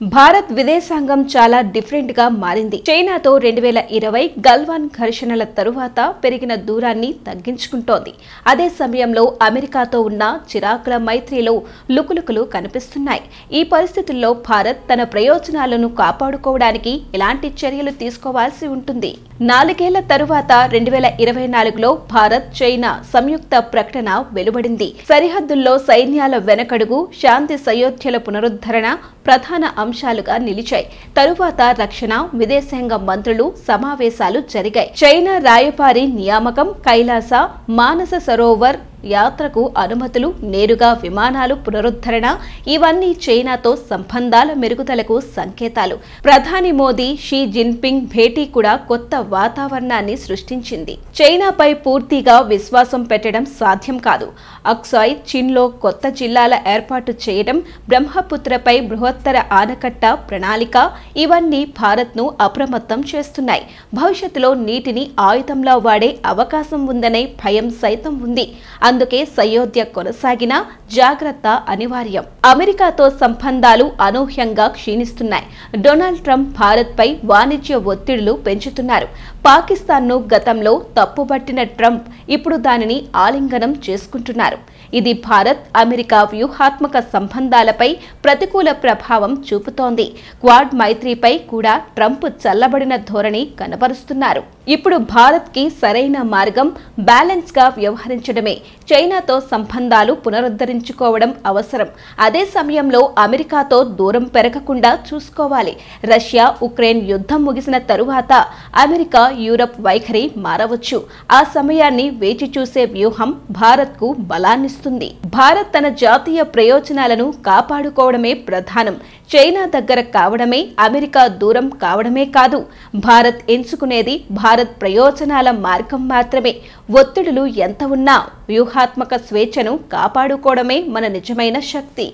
భారత్ విదేశాంగం చాలా డిఫరెంట్ గా మారింది. చైనాతో 2020 గల్వాన్ ఘర్షణల తరువాత పెరిగిన దూరాన్ని తగ్గించుకుంటోంది. అదే సమయంలో అమెరికాతో ఉన్న చిరాకుల మైత్రిలో లుకులుకులు కనిపిస్తున్నాయి. ఈ పరిస్థితుల్లో భారత్ తన ప్రయోజనాలను కాపాడుకోవడానికి ఎలాంటి చర్యలు తీసుకోవాల్సి ఉంటుంది? 4 ఏళ్ల తరువాత 2024లో భారత్ చైనా సంయుక్త ప్రకటన వెలువడింది. సరిహద్దుల్లో సైన్యాల వెనకడుగు, శాంతి సయోధ్యల పునరుద్ధరణ ప్రధాన అంశాలుగా నిలిచాయి. తరువాత రక్షణ, విదేశాంగ మంత్రులు సమావేశాలు జరిగాయి. చైనా రాయబారి నియామకం, కైలాస, మానస సరోవర్ యాత్రకు అనుమతులు, నేరుగా విమానాలు పునరుద్ధరణ ఇవన్నీ చైనాతో సంబంధాల మెరుగుదలకు సంకేతాలు. ప్రధాని మోదీ, షీ జిన్పింగ్ భేటీ కూడా కొత్త వాతావరణాన్ని సృష్టించింది. చైనాపై పూర్తిగా విశ్వాసం పెట్టడం సాధ్యం కాదు. అక్సాయ్ చిన్లో కొత్త జిల్లాల ఏర్పాటు చేయడం, బ్రహ్మపుత్రపై బృహత్తర ఆనకట్ట ప్రణాళిక ఇవన్నీ భారత్ను అప్రమత్తం చేస్తున్నాయి. భవిష్యత్తులో నీటిని ఆయుధంలా వాడే అవకాశం ఉందనే భయం సైతం ఉంది. అందుకే సయోధ్య కొనసాగినా జాగ్రత్త అనివార్యం. అమెరికాతో సంబంధాలు అనూహ్యంగా క్షీణిస్తున్నాయి. డొనాల్డ్ ట్రంప్ భారత్పై వాణిజ్య ఒత్తిడులు పెంచుతున్నారు. పాకిస్తాన్ను గతంలో తప్పుబట్టిన ట్రంప్ ఇప్పుడు దానిని ఆలింగనం చేసుకుంటున్నారు. ఇది భారత్ అమెరికా వ్యూహాత్మక సంబంధాలపై ప్రతికూల ప్రభావం చూపుతోంది. క్వాడ్ మైత్రిపై కూడా ట్రంప్ చల్లబడిన ధోరణి కనబరుస్తున్నారు. ఇప్పుడు భారత్కి సరైన మార్గం బ్యాలెన్స్ గా వ్యవహరించడమే. చైనాతో సంబంధాలు పునరుద్ధరించుకోవడం అవసరం. అదే సమయంలో అమెరికాతో దూరం పెరగకుండా చూసుకోవాలి. రష్యా ఉక్రెయిన్ యుద్ధం ముగిసిన తరువాత అమెరికా యూరప్ వైఖరి మారవచ్చు. ఆ సమయాన్ని వేచి చూసే వ్యూహం భారత్కు బలాన్నిస్తుంది. భారత్ తన జాతీయ ప్రయోజనాలను కాపాడుకోవడమే ప్రధానం. చైనా దగ్గర కావడమే, అమెరికా దూరం కావడమే కాదు. భారత్ ఎంచుకునేది భారత్ ప్రయోజనాల మార్గం మాత్రమే. ఒత్తిడులు ఎంత ఉన్నా వ్యూహాత్మక స్వేచ్ఛను కాపాడుకోవడమే మన నిజమైన శక్తి.